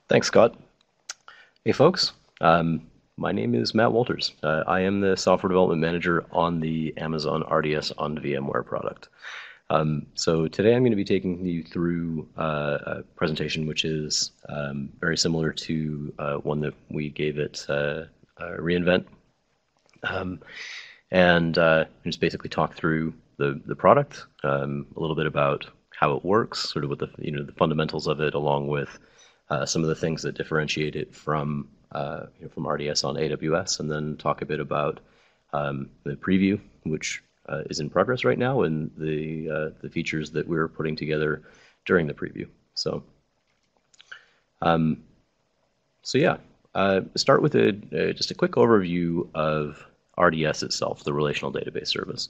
Thanks, Scott. Hey, folks. My name is Matt Walters. I am the software development manager on the Amazon RDS on VMware product. So today I'm going to be taking you through a presentation which is very similar to one that we gave at reInvent, and just basically talk through the product, a little bit about how it works, sort of with the fundamentals of it, along with some of the things that differentiate it from RDS on AWS, and then talk a bit about the preview, which is in progress right now, and the features that we're putting together during the preview. So yeah, start with just a quick overview of RDS itself, the relational database service,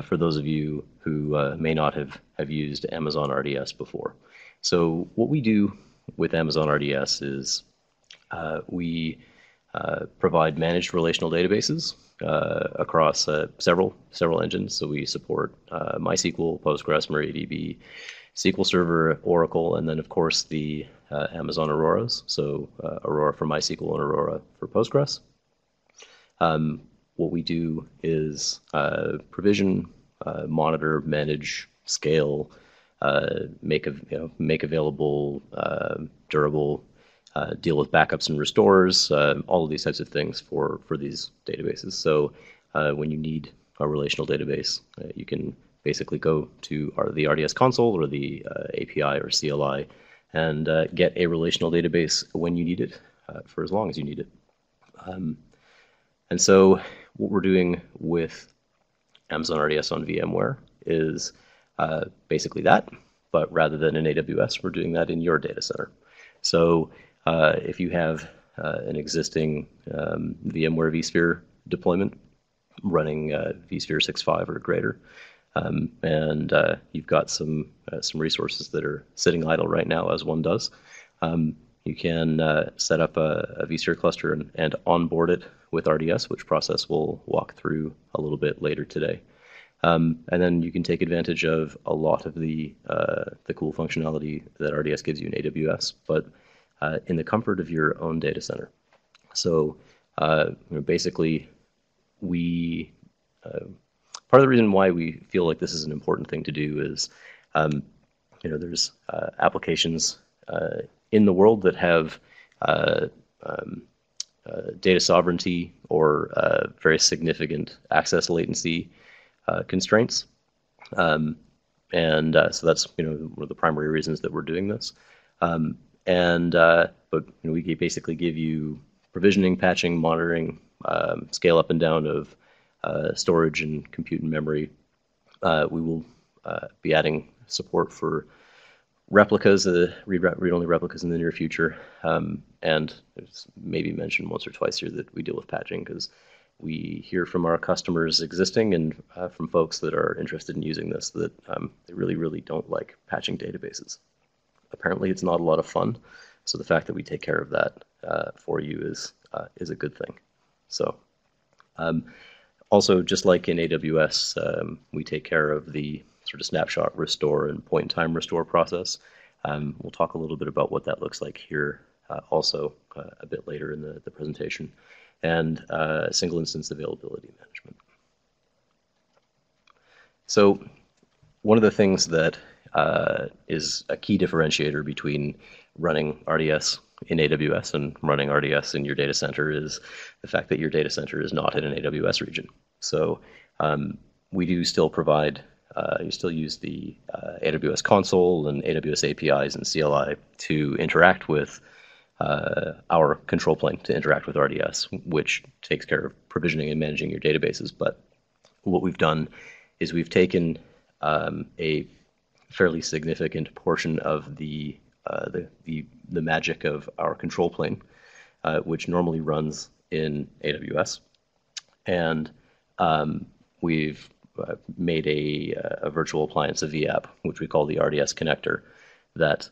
for those of you who may not have used Amazon RDS before. So what we do with Amazon RDS is we provide managed relational databases across several engines. So we support MySQL, Postgres, MariaDB, SQL Server, Oracle, and then of course the Amazon Auroras. So Aurora for MySQL and Aurora for Postgres. What we do is provision, monitor, manage, scale, make available, durable, deal with backups and restores, all of these types of things for these databases. So when you need a relational database, you can basically go to the RDS console or the API or CLI and get a relational database when you need it, for as long as you need it. And so what we're doing with Amazon RDS on VMware is basically that, but rather than in AWS, we're doing that in your data center. So if you have an existing VMware vSphere deployment running vSphere 6.5 or greater, and you've got some resources that are sitting idle right now, as one does, you can set up a vSphere cluster and onboard it with RDS, which process we'll walk through a little bit later today. And then you can take advantage of a lot of the cool functionality that RDS gives you in AWS, but in the comfort of your own data center. So basically, part of the reason why we feel like this is an important thing to do is, there's applications in the world that have data sovereignty or very significant access latency constraints. So that's one of the primary reasons that we're doing this. But we basically give you provisioning, patching, monitoring, scale up and down of storage and compute and memory. We will be adding support for replicas, read-only replicas in the near future. And there's maybe mentioned once or twice here that we deal with patching because we hear from our customers existing and from folks that are interested in using this that they really, really don't like patching databases. Apparently, it's not a lot of fun. So the fact that we take care of that for you is a good thing. So also, just like in AWS, we take care of the sort of snapshot restore and point-in-time restore process. We'll talk a little bit about what that looks like here also a bit later in the presentation, and single instance availability management. So one of the things that is a key differentiator between running RDS in AWS and running RDS in your data center is the fact that your data center is not in an AWS region. So we do still provide, you still use the AWS Console and AWS APIs and CLI to interact with our control plane, to interact with RDS, which takes care of provisioning and managing your databases. But what we've done is we've taken a fairly significant portion of the magic of our control plane, which normally runs in AWS, and we've made a virtual appliance, a VApp, which we call the RDS connector, that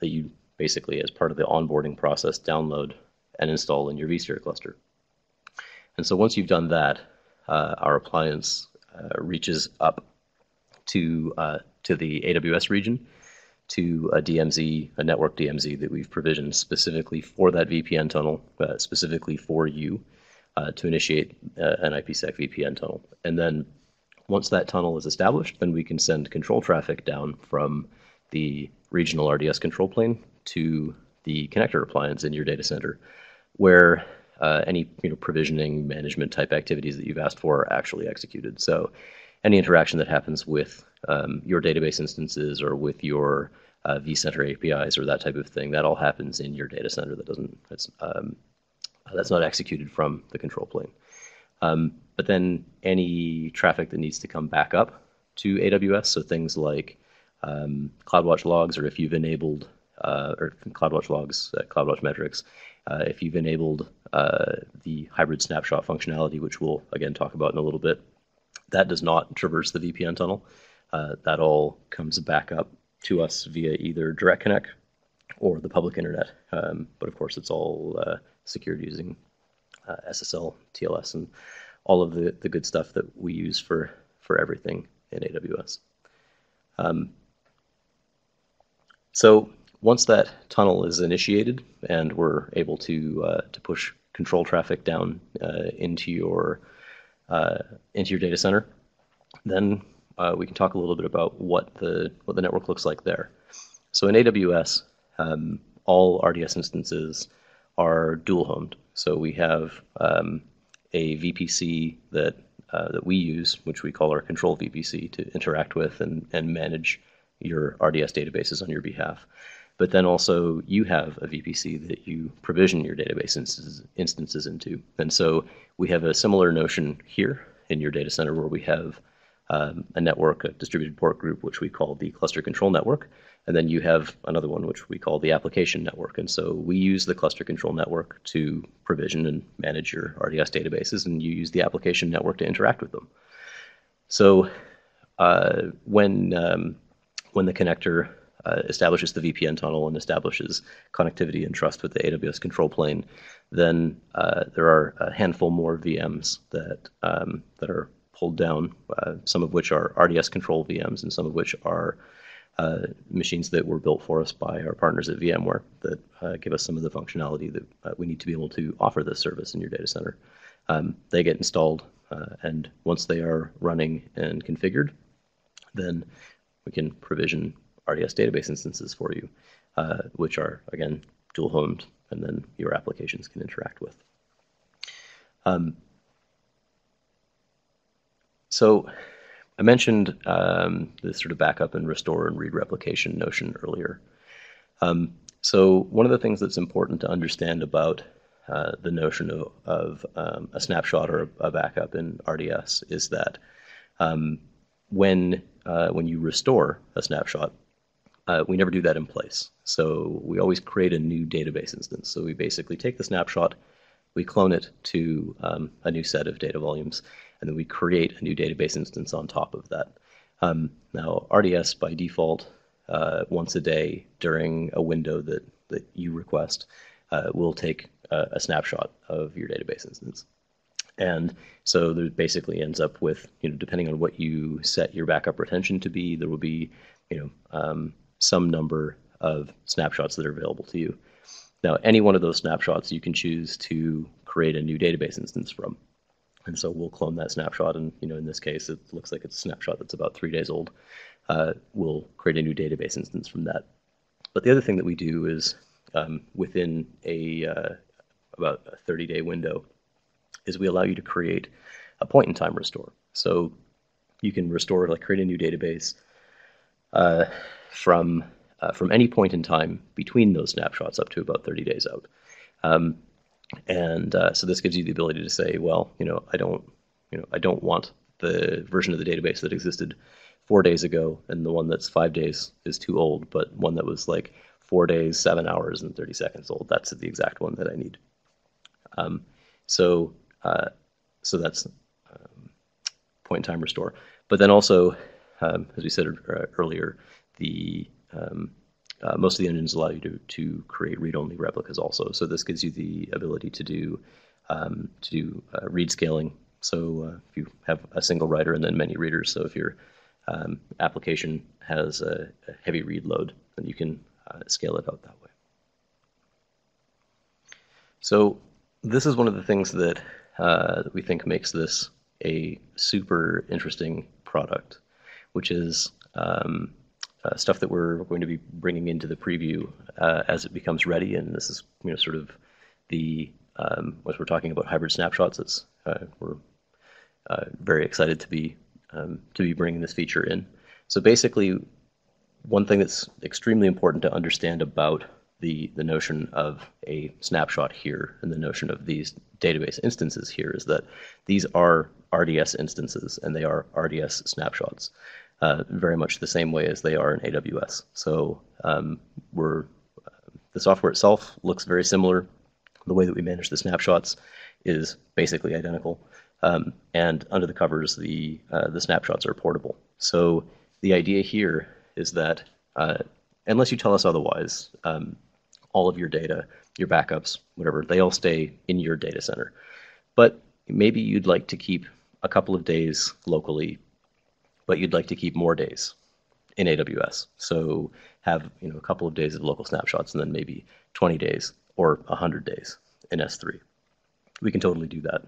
you basically, as part of the onboarding process, download and install in your vSphere cluster. And so once you've done that, our appliance reaches up to the AWS region to a DMZ, a network DMZ that we've provisioned specifically for that VPN tunnel, specifically for you, to initiate an IPsec VPN tunnel. And then once that tunnel is established, then we can send control traffic down from the regional RDS control plane to the connector appliance in your data center, where any provisioning management type activities that you've asked for are actually executed. So any interaction that happens with your database instances or with your vCenter APIs or that type of thing, that all happens in your data center. That's not executed from the control plane. But then any traffic that needs to come back up to AWS, so things like CloudWatch logs, or if you've enabled or CloudWatch logs, CloudWatch metrics, if you've enabled the hybrid snapshot functionality, which we'll again talk about in a little bit, that does not traverse the VPN tunnel. That all comes back up to us via either direct connect or the public internet. But of course, it's all secured using SSL, TLS, and all of the good stuff that we use for everything in AWS. So once that tunnel is initiated and we're able to push control traffic down into your data center, then we can talk a little bit about what the network looks like there. So in AWS, all RDS instances are dual homed. So we have a VPC that we use, which we call our control VPC, to interact with and manage your RDS databases on your behalf. But then also you have a VPC that you provision your database instances into. And so we have a similar notion here in your data center where we have a network, a distributed port group, which we call the cluster control network. And then you have another one, which we call the application network. And so we use the cluster control network to provision and manage your RDS databases, and you use the application network to interact with them. So when the connector establishes the VPN tunnel and establishes connectivity and trust with the AWS control plane, then there are a handful more VMs that are pulled down, some of which are RDS control VMs and some of which are machines that were built for us by our partners at VMware that give us some of the functionality that we need to be able to offer this service in your data center. They get installed, and once they are running and configured, then we can provision RDS database instances for you, which are, again, dual homed, and then your applications can interact with. So I mentioned the sort of backup and restore and read replication notion earlier. So one of the things that's important to understand about the notion of a snapshot or a backup in RDS is that when you restore a snapshot, we never do that in place. So we always create a new database instance. So we basically take the snapshot, we clone it to a new set of data volumes, and then we create a new database instance on top of that. Now, RDS by default, once a day during a window that you request, will take a snapshot of your database instance. And so there basically ends up with, depending on what you set your backup retention to be, there will be, some number of snapshots that are available to you. Now, any one of those snapshots you can choose to create a new database instance from. And so we'll clone that snapshot, and in this case, it looks like it's a snapshot that's about 3 days old. We'll create a new database instance from that. But the other thing that we do is within about a 30-day window is we allow you to create a point-in-time restore. So you can restore, create a new database from any point in time between those snapshots up to about 30 days out. So this gives you the ability to say, well, I don't want the version of the database that existed 4 days ago, and the one that's 5 days is too old, but one that was 4 days, 7 hours, and 30 seconds old, that's the exact one that I need. So that's point-in-time restore. But then also, as we said earlier, most of the engines allow you to create read-only replicas also. So this gives you the ability to do read scaling. So if you have a single writer and then many readers, so if your application has a heavy read load, and you can scale it out that way. So this is one of the things that we think makes this a super interesting product, which is stuff that we're going to be bringing into the preview as it becomes ready. And this is sort of the what we're talking about, hybrid snapshots. It's we're very excited to be bringing this feature in. So basically, one thing that's extremely important to understand about the notion of a snapshot here and the notion of these database instances here is that these are RDS instances and they are RDS snapshots, very much the same way as they are in AWS. So the software itself looks very similar. The way that we manage the snapshots is basically identical. And under the covers, the snapshots are portable. So the idea here is that unless you tell us otherwise, all of your data, your backups, whatever, they all stay in your data center. But maybe you'd like to keep a couple of days locally, but you'd like to keep more days in AWS. So have a couple of days of local snapshots and then maybe 20 days or 100 days in S3. We can totally do that.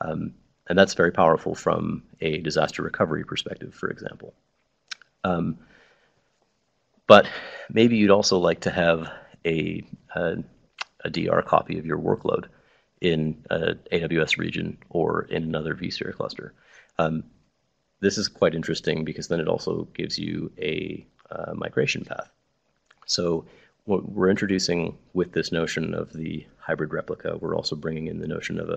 And that's very powerful from a disaster recovery perspective, for example. But maybe you'd also like to have a DR copy of your workload in an AWS region or in another vSphere cluster. This is quite interesting because then it also gives you a migration path. So what we're introducing with this notion of the hybrid replica, we're also bringing in the notion of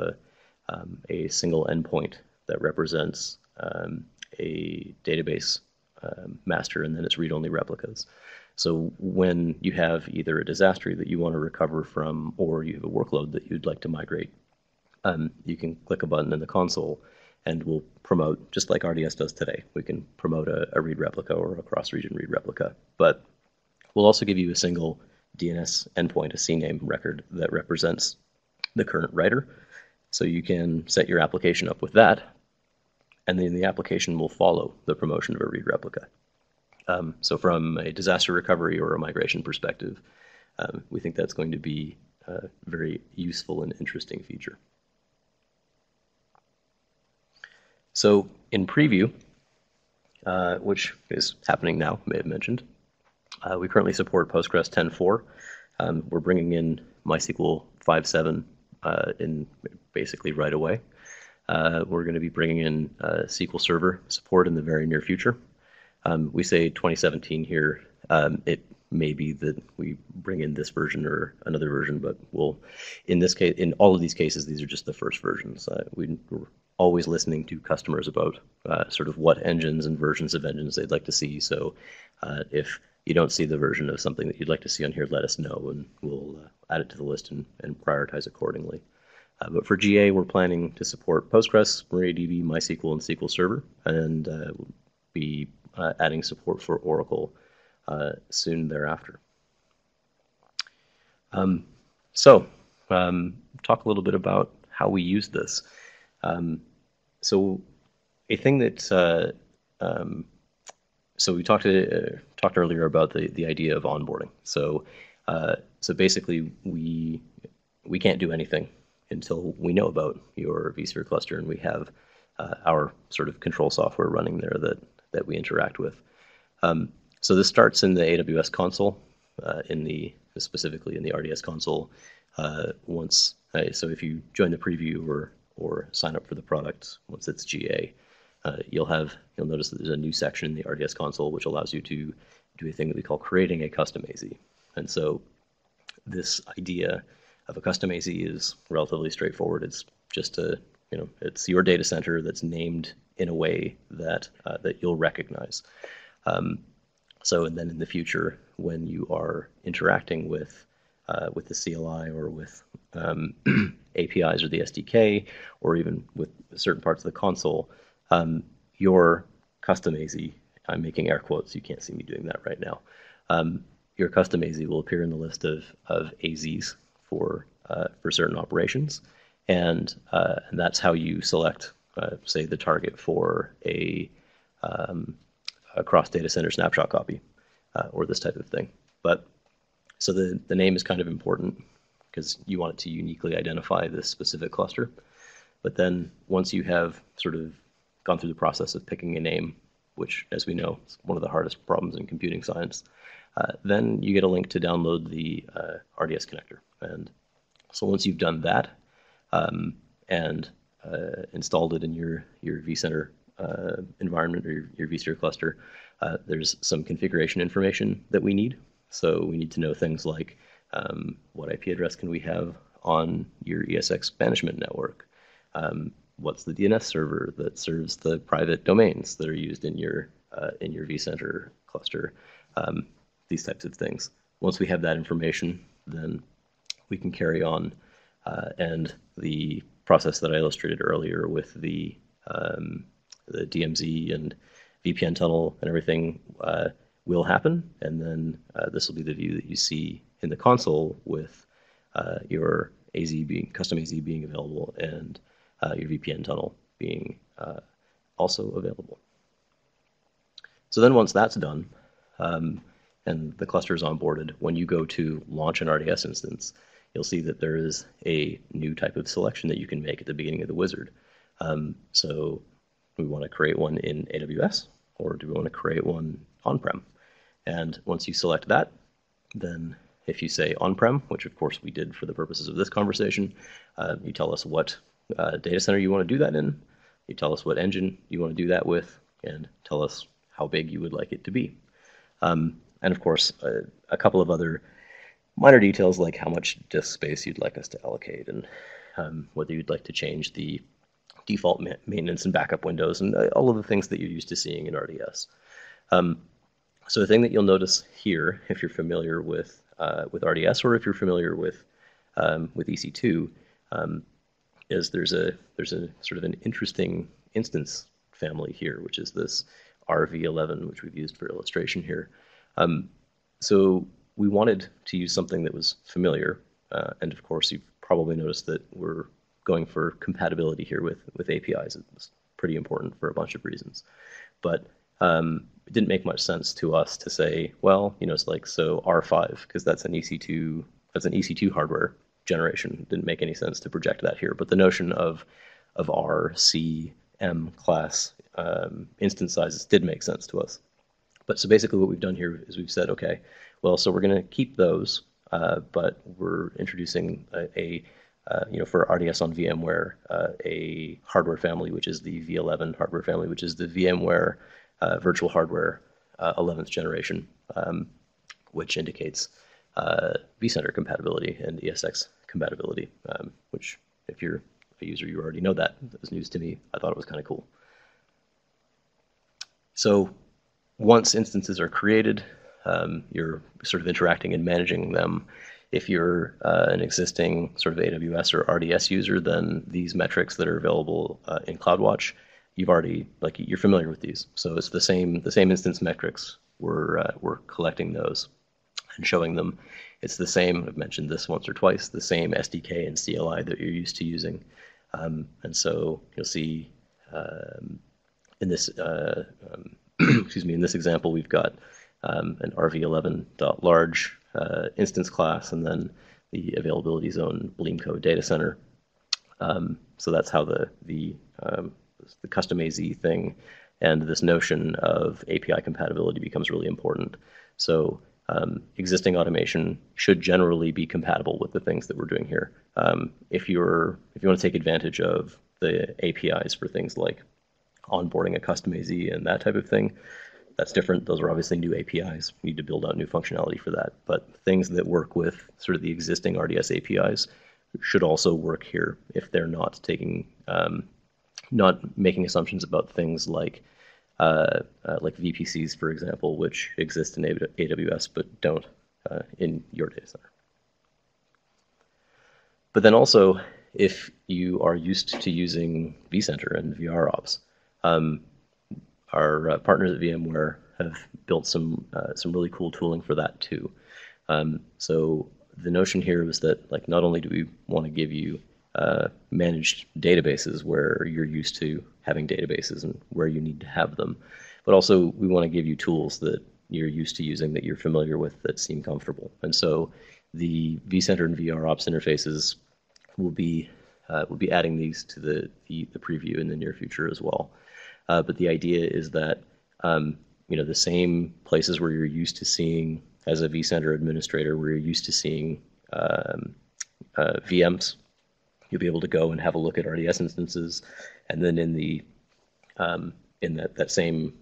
a single endpoint that represents a database master and then its read-only replicas. So when you have either a disaster that you want to recover from or you have a workload that you'd like to migrate, you can click a button in the console and we'll promote, just like RDS does today, we can promote a read replica or a cross-region read replica. But we'll also give you a single DNS endpoint, a CNAME record that represents the current writer. So you can set your application up with that, and then the application will follow the promotion of a read replica. So from a disaster recovery or a migration perspective, we think that's going to be a very useful and interesting feature. So in preview, which is happening now, I may have mentioned, we currently support Postgres 10.4. We're bringing in MySQL 5.7 in basically right away. We're going to be bringing in SQL Server support in the very near future. We say 2017 here. It may be that we bring in this version or another version, but in this case, in all of these cases, these are just the first versions. We're always listening to customers about sort of what engines and versions of engines they'd like to see. So if you don't see the version of something that you'd like to see on here, let us know, and we'll add it to the list and prioritize accordingly. But for GA, we're planning to support Postgres, MariaDB, MySQL, and SQL Server, and we'll be adding support for Oracle soon thereafter. Talk a little bit about how we use this. So a thing that so we talked earlier about the idea of onboarding. So basically we can't do anything until we know about your vSphere cluster and we have our sort of control software running there that we interact with. So this starts in the AWS Console, specifically in the RDS Console. So if you join the preview or sign up for the product once it's GA, you'll notice that there's a new section in the RDS Console which allows you to do a thing that we call creating a custom AZ. And so this idea of a custom AZ is relatively straightforward. It's just it's your data center that's named in a way that you'll recognize. And then in the future, when you are interacting with the CLI or with APIs or the SDK, or even with certain parts of the console, your custom AZ, I'm making air quotes, you can't see me doing that right now, your custom AZ will appear in the list of AZs for certain operations, and that's how you select, say, the target for a cross data center snapshot copy or this type of thing. But so the name is kind of important because you want it to uniquely identify this specific cluster. But then once you have sort of gone through the process of picking a name, which, as we know, is one of the hardest problems in computing science, then you get a link to download the RDS connector. And so once you've done that and installed it in your vCenter environment or your vSphere cluster, there's some configuration information that we need. So we need to know things like what IP address can we have on your ESX management network? What's the DNS server that serves the private domains that are used in your vCenter cluster? These types of things. Once we have that information, then we can carry on, and the process that I illustrated earlier with the DMZ and VPN tunnel and everything will happen, and then this will be the view that you see in the console with your custom AZ being available and your VPN tunnel being also available. So then once that's done, and the cluster is onboarded, when you go to launch an RDS instance, you'll see that there is a new type of selection that you can make at the beginning of the wizard. So we want to create one in AWS, or do we want to create one on-prem? And once you select that, then if you say on-prem, which of course we did for the purposes of this conversation, you tell us what data center you want to do that in, you tell us what engine you want to do that with, and tell us how big you would like it to be. And of course, a couple of other minor details like how much disk space you'd like us to allocate, and whether you'd like to change the default maintenance and backup windows, and all of the things that you're used to seeing in RDS. So the thing that you'll notice here, if you're familiar with RDS, or if you're familiar with EC2, is there's a sort of an interesting instance family here, which is this RV11, which we've used for illustration here. So we wanted to use something that was familiar, and of course you've probably noticed that we're going for compatibility here with APIs. It was pretty important for a bunch of reasons, but it didn't make much sense to us to say, well, it's like, so R5, because that's an EC2 hardware generation. It didn't make any sense to project that here, but the notion of R, C, M class instance sizes did make sense to us. But so basically what we've done here is we've said, okay, well, so we're going to keep those, but we're introducing for RDS on VMware, a hardware family, which is the V11 hardware family, which is the VMware virtual hardware 11th generation, which indicates vCenter compatibility and ESX compatibility, which if you're a user, you already know that. That was news to me. I thought it was kind of cool. So once instances are created, you're sort of interacting and managing them. If you're an existing sort of AWS or RDS user, then these metrics that are available in CloudWatch, you're familiar with these. So it's the same instance metrics. We're collecting those and showing them. It's the same, I've mentioned this once or twice, the same SDK and CLI that you're used to using. And so you'll see in this in this example, we've got an RV11.large instance class, and then the availability zone Bleemco data center. So that's how the custom AZ thing and this notion of API compatibility becomes really important. So existing automation should generally be compatible with the things that we're doing here. If you want to take advantage of the APIs for things like onboarding a custom AZ and that type of thing, that's different. Those are obviously new APIs. You need to build out new functionality for that. But things that work with sort of the existing RDS APIs should also work here if they're not making assumptions about things like VPCs, for example, which exist in AWS but don't in your data center. But then also, if you are used to using vCenter and VROps, our partners at VMware have built some really cool tooling for that too. So the notion here was that not only do we want to give you managed databases where you're used to having databases and where you need to have them, but also we want to give you tools that you're used to using, that you're familiar with, that seem comfortable. And so the vCenter and VROps interfaces will be adding these to the preview in the near future as well. But the idea is that the same places where you're used to seeing, as a vCenter administrator, where you're used to seeing VMs, you'll be able to go and have a look at RDS instances, and then in the in that same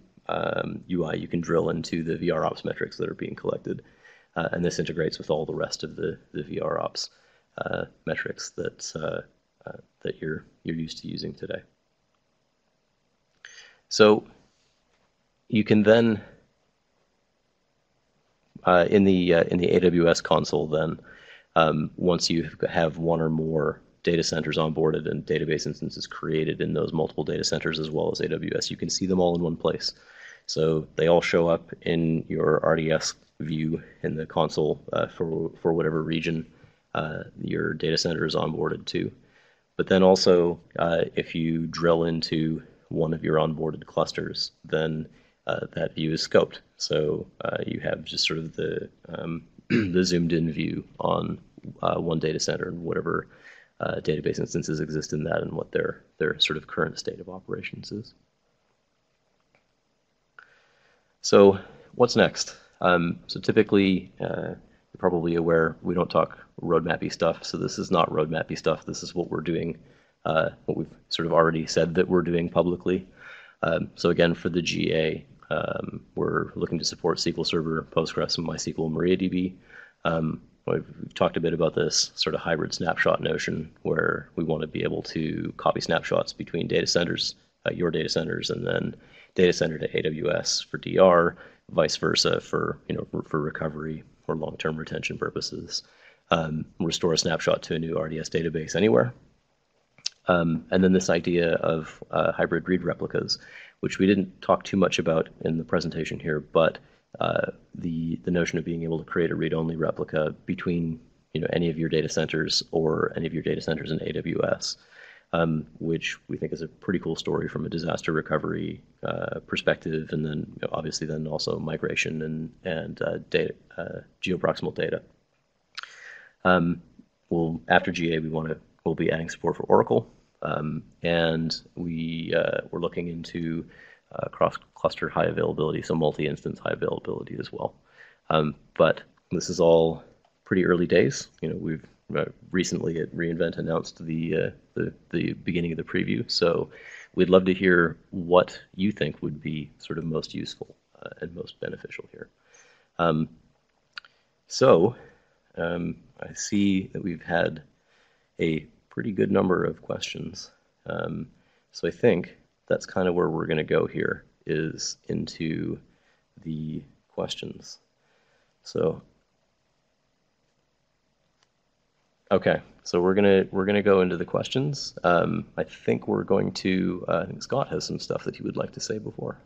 UI, you can drill into the VROps metrics that are being collected, and this integrates with all the rest of the VROps metrics that you're used to using today. So you can then in the AWS console, then once you have one or more data centers onboarded and database instances created in those multiple data centers as well as AWS, you can see them all in one place. So they all show up in your RDS view in the console for whatever region your data center is onboarded to. But then also, if you drill into one of your onboarded clusters, then that view is scoped. So you have just sort of the the zoomed-in view on one data center and whatever database instances exist in that, and what their sort of current state of operations is. So what's next? So typically, you're probably aware we don't talk roadmap-y stuff, so this is not roadmap-y stuff. This is what we're doing, what we've sort of already said that we're doing publicly. So again, for the GA, we're looking to support SQL Server, Postgres, and MySQL, MariaDB. We've talked a bit about this sort of hybrid snapshot notion, where we want to be able to copy snapshots between data centers, your data centers, and then data center to AWS for DR, vice versa for recovery or long-term retention purposes. Restore a snapshot to a new RDS database anywhere. And then this idea of hybrid read replicas, which we didn't talk too much about in the presentation here, but the notion of being able to create a read-only replica between any of your data centers or any of your data centers in AWS, which we think is a pretty cool story from a disaster recovery perspective, and then obviously then also migration and data, geoproximal data. After GA, we'll be adding support for Oracle, and we're looking into cross-cluster high availability, so multi-instance high availability as well. But this is all pretty early days. We've recently at reInvent announced the beginning of the preview, so we'd love to hear what you think would be sort of most useful and most beneficial here. I see that we've had a pretty good number of questions. So I think that's kind of where we're going to go here, is into the questions. So, okay, so we're gonna go into the questions. I think we're going to. I think Scott has some stuff that he would like to say before.